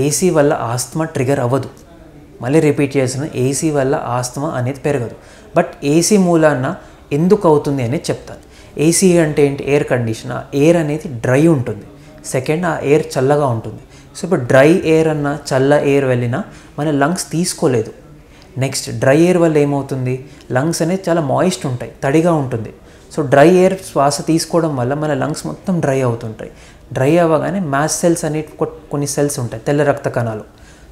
AC వల్ల asthma trigger అవ్వదు. మళ్ళీ రిపీట్ చేసిన, ఏసీ వల్ల ఆస్తమా అనేది పెరగదు. బట్ ఏసీ మూలాన ఎందుకు అవుతుంది అనేది చెప్తాను. ఏసీ అంటే ఏంటి? Air condition. ఆ ఎయిర్ అనేది డ్రై ఉంటుంది. సెకండ్, ఆ ఎయిర్ చల్లగా ఉంటుంది. సో ఇప్పుడు డ్రై ఎయిర్ అన్న చల్ల ఎయిర్ వెళ్ళినా మన లంగ్స్ తీసుకోలేదు. నెక్స్ట్ డ్రై ఎయిర్ వల్ల ఏమవుతుంది? లంగ్స్ అనేది చాలా మాయిస్ట్ ఉంటాయి, తడిగా ఉంటుంది. సో డ్రై ఎయిర్ శ్వాస తీసుకోవడం వల్ల మన లంగ్స్ మొత్తం డ్రై అవుతుంటాయి. డ్రై అవ్వగానే మ్యాస్ట్ సెల్స్ అనే కొన్ని సెల్స్ ఉంటాయి, తెల్ల రక్త కణాలు.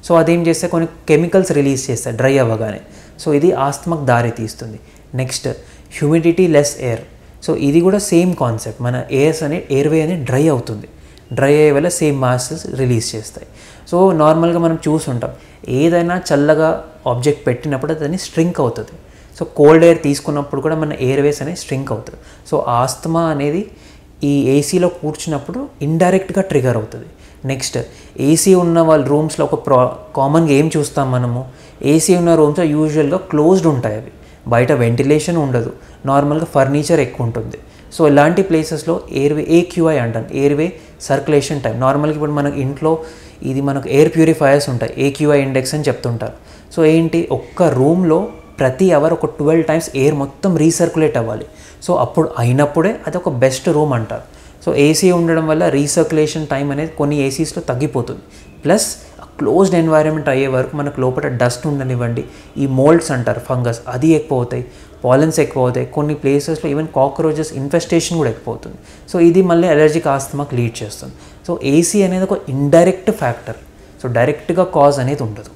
సో అదేం చేస్తే కొన్ని కెమికల్స్ రిలీజ్ చేస్తాయి డ్రై అవ్వగానే. సో ఇది ఆస్తమాకు దారి తీస్తుంది. Next humidity less air. So ఇది కూడా సేమ్ కాన్సెప్ట్. మన ఎయిర్వే అనేది డ్రై అవుతుంది. డ్రై అయ్యే వల్ల సేమ్ మాసెస్ రిలీజ్ చేస్తాయి. సో నార్మల్గా మనం చూసుంటాం, ఏదైనా చల్లగా ఆబ్జెక్ట్ పెట్టినప్పుడు దాన్ని స్ట్రింక్ అవుతుంది. సో కోల్డ్ ఎయిర్ తీసుకున్నప్పుడు కూడా మన ఎయిర్వేస్ అనేది స్ట్రింక్ అవుతుంది. సో ఆస్తమా అనేది ఈ ఏసీలో కూర్చున్నప్పుడు ఇండైరెక్ట్గా ట్రిగర్ అవుతుంది. నెక్స్ట్ ఏసీ ఉన్న వాళ్ళ రూమ్స్లో ఒక కామన్గా ఏం చూస్తాం మనము? ఏసీ ఉన్న రూమ్స్లో యూజువల్గా క్లోజ్డ్ ఉంటాయి. అవి బయట వెంటిలేషన్ ఉండదు, నార్మల్గా ఫర్నిచర్ ఎక్కువ ఉంటుంది. సో ఇలాంటి ప్లేసెస్లో ఎయిర్వే AQI అంటాను, ఎయిర్వే సర్క్యులేషన్ టైం. నార్మల్గా ఇప్పుడు మనకు ఇంట్లో ఇది మనకు ఎయిర్ ప్యూరిఫైయర్స్ ఉంటాయి, AQI ఇండెక్స్ అని చెప్తుంటారు. సో ఏంటి, ఒక్క రూమ్లో ప్రతి అవర్ ఒక 12 times ఎయిర్ మొత్తం రీసర్క్యులేట్ అవ్వాలి. సో అప్పుడు అయినప్పుడే అది ఒక బెస్ట్ రూమ్ అంటారు. సో ఏసీ ఉండడం వల్ల రీసర్క్యులేషన్ టైం అనేది కొన్ని ఏసీస్లో తగ్గిపోతుంది. ప్లస్ క్లోజ్డ్ ఎన్వైరన్మెంట్ అయ్యే వరకు మనకు లోపల డస్ట్ ఉండనివ్వండి, ఈ మోల్డ్స్ అంటారు, ఫంగస్, అది ఎక్కువ అవుతాయి, పాలన్స్ ఎక్కువ అవుతాయి. కొన్ని ప్లేసెస్లో ఈవెన్ కాక్రోచెస్ ఇన్ఫెస్టేషన్ కూడా ఎక్కువ అవుతుంది. సో ఇది మళ్ళీ అలర్జిక్ ఆస్తమాకు లీడ్ చేస్తుంది. సో ఏసీ అనేది ఒక ఇండైరెక్ట్ ఫ్యాక్టర్. సో డైరెక్ట్గా కాజ్ అనేది ఉండదు.